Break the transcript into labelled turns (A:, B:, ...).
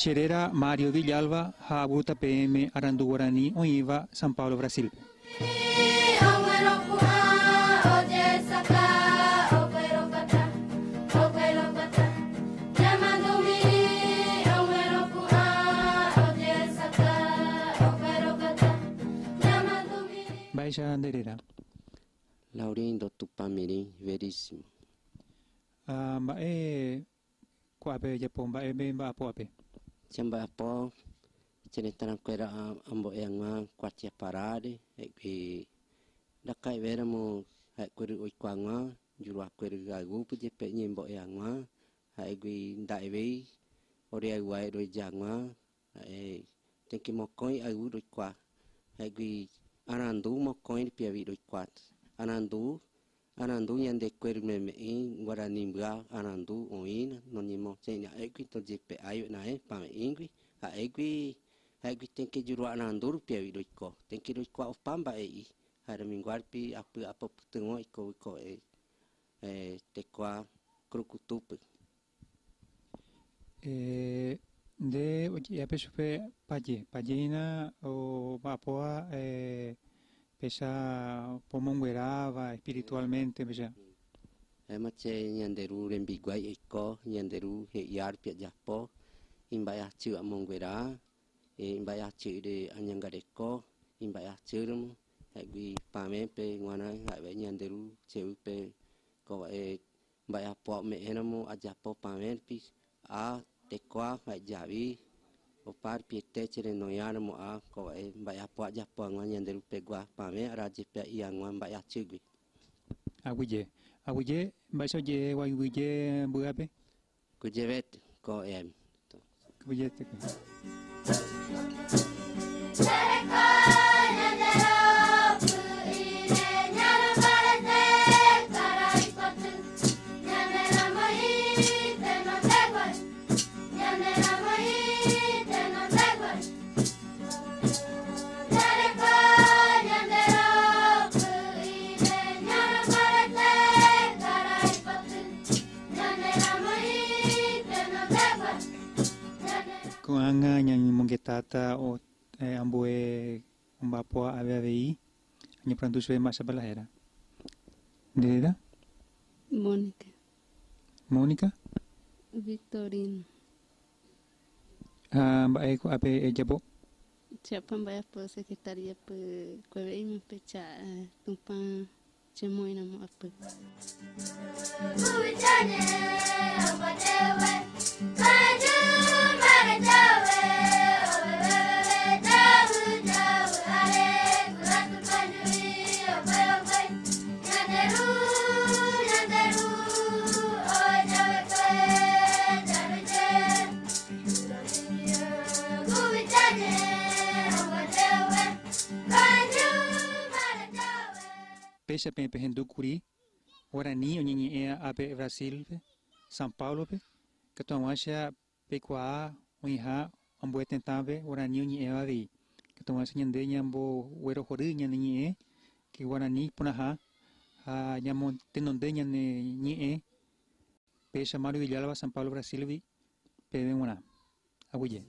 A: Xerera Mário Villalba, Habuta PM, Arandu Guarani, Oiva, São Paulo, Brasil. Baixa Anderera.
B: Laurindo Tupamirim, veríssimo.
A: Mbae Quape Japão, Mbae Bemba Poape.
B: Chamba po, cenetana quera ambo yang quartia parade, e da kai vera mo queri oiquanga, jurua queri gagu, pude penye mbo yang gui daive, ore aguai do jangwa, tem que mocoi agu do qua, gui anandu mocoi piavi do quat, anandu yande queri meme guarani mbra anandu oina non nimo senya egui to jepe ayo nae pame ingui egui tem que juru anandu piavi do ko tem que do ko pamba hara mingwarpi apa putengo iko te kwa krokutupe
A: de oye apesupe pajina o vapoa pesa pomonguerava espiritualmente pesa
B: mace nyanderu rembiguai iko nyanderu he yarpia japo imbaya chu amonguera imbaya chu de anyangareko imbaya churum hagi pame pe ngwana hawe nyanderu cheupe ko mbaya po me enamo ajapo pame pi a tekwa hajawi opar piete chere noyar mo a ko mbaya po ajapo ngwana nyanderu pegwa pame araje pe iangwa mbaya chugui
A: Aguye, vais a oye, guaguye, bugape.
B: Kujevet, ko
A: Kujete. Kuanga yang mongetata o ambue umbapoa AVI ni prantu sue masa balahera. Dededa? Mónica?
C: Victorino.
A: Mbak Eko ape jabo?
C: Siapa mbak apa sekretaria pe kwe ini peca tumpang cemoy nama apa. Pesa pe hendu kuri Guarani onyi ape Brasil São Paulo pe katuamasha pe kwa onha ambo tentave Guarani onyi avi katuamasha nyande nyambo wero hori nyani que Guarani punaha nyamo tenonde nyane pesa Mário Villalba São Paulo Brasil vi pe una aguye